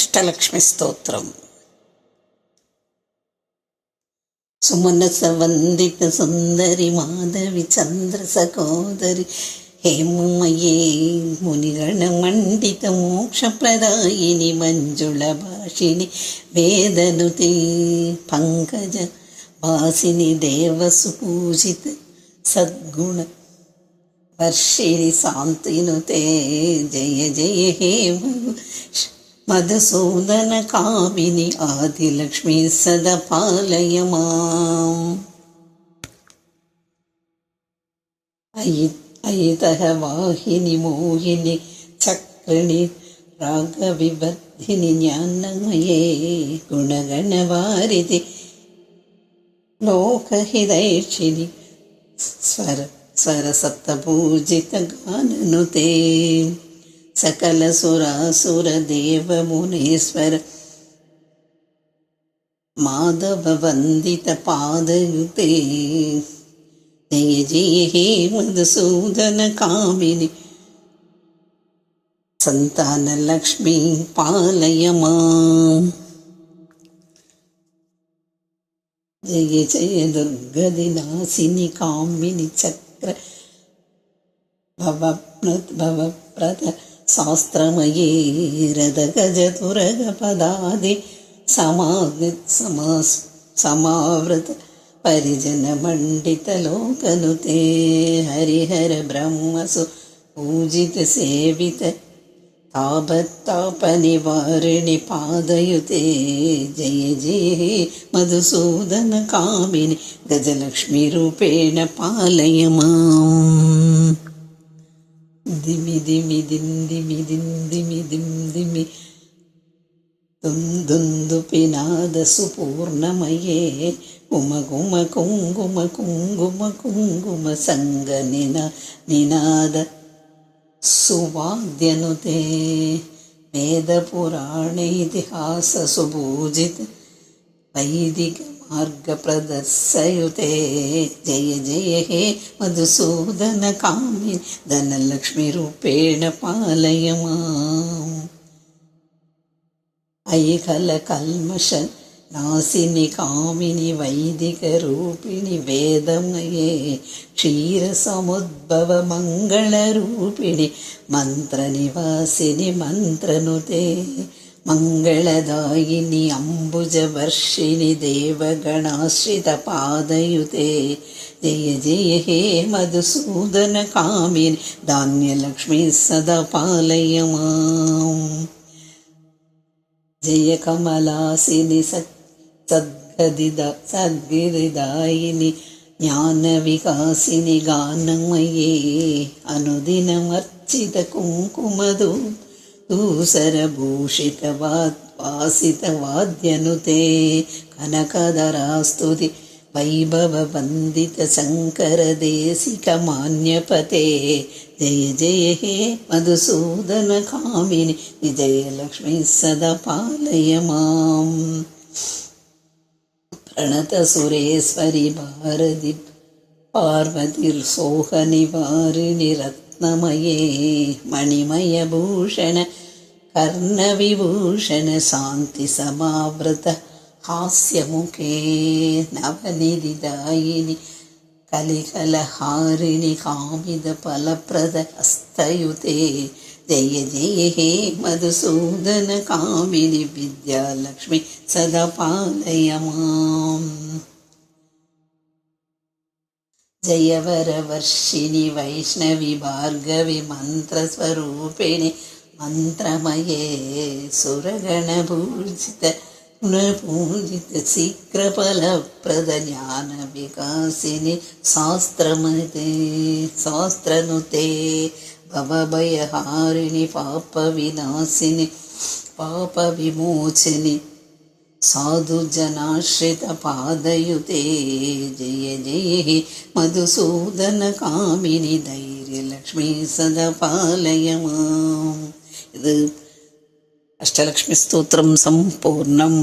అష్టలక్ష్మి స్తోత్రం. సుమనస వందిత సుందరి మాధవి చంద్ర సకోదరి హేమమయే మునిగణ మండిత మోక్షప్రదాయిని మంజుళ భాషిణి వేదనుతే పంకజ వాసిని దేవసుపూజిత సద్గుణ వర్షిణి శాంతినుతే జయ జయ హే మధుసూదన కామిని ఆదిలక్ష్మి సదా పాలయ మాం. అయితః వాహిని మోహిని చక్రిణి రాగవివర్ధిని జ్ఞానమయే గుణగణవారిధి లోకహితైషిణి స్వరసప్తపూజిత గాననుతే సకల సురాసుర దేవ మునీశ్వర మాధవ వందిత పాదయుతే జయ జయ హే మధుసూదన కామిని సంతాన లక్ష్మీ పాలయ మాం. జయ జయ దుర్గది నాశిని కామిని చక్ర భవప్రద శాస్త్రమయే రథ గజ తురగ పదాది సమావృత పరిజన మండిత లోకనుతే హరిహర బ్రహ్మసు పూజిత సేవిత తాపత్తాప నివారిణి పాదయుతే జయ జయ మధుసూదన కామిని గజలక్ష్మీ రూపేణ పాలయ మాం. దిమి దిమి దిందిమి దిందిమి దిందిమి దుందుందుపి నాద సుపూర్ణమయే కుమ కుమ కుంగుమ కుంగుమ కుంగుమ సంగ నినాద సువాద్యనుతే వేద పురాణ ఇతిహాస సుభూజిత వైదిక మార్గ ప్రదర్శయుతే జయ జయ హే మధుసూదన కామిని ధనలక్ష్మి రూపేణ పాలయ మాం. ఐకల కల్మష నాశిని కామిని వైదిక రూపిణి వేదమయే క్షీర సముద్భవ మంగళ రూపిణి మంత్ర నివాసిని మంత్రనుతే మంగళదాయిని అంబుజ వర్షిణి దేవగణాశ్రిత పాదయుతే జయ జయ హే మధుసూదన కామిని ధాన్యలక్ష్మీ సదా పాలయ మాం. జయ కమలాసిని సద్గిరిదాయిని జ్ఞాన వికాసిని గానమయే అనుదినమర్చిత కుంకుమదు దూసరభూషిత వాసిత వాద్యనుతే కనకధరాస్తుతి వైభవ వందిత శంకర దేశిక మాన్యపతే జయ జయ హే మధుసూదన కామిని విజయలక్ష్మీ సదా పాలయ మాం. ప్రణత సురేశ్వరి భారతి పార్వతి సోహ నివారిణి రత్నమయే మణిమయ భూషణ కర్ణ విభూషణ శాంతి సమావృత హాస్యముఖే నవనిధిదాయిని కలికలహారిణి కామిద ఫలప్రద హస్తయుతే జయ జయ హే మధుసూదన కామిని విద్యాలక్ష్మి సదా పాలయ మాం. జయవర వర్షిణి వైష్ణవి భార్గవి మంత్రస్వరూపిణి మంత్రమయే సురగణభూషిత పూజిత శీఘ్రఫలప్రద జ్ఞాన వికాసిని శాస్త్రనుతే భవభయహారిణి పాప వినాశిని పాప విమోచిని సాధుజనాశ్రిత పాదయుతే జయ జయ మధుసూదన కామిని ధైర్యలక్ష్మీ సదా పాలయ మాం. ఇది అష్టలక్ష్మి స్తోత్రం సంపూర్ణం.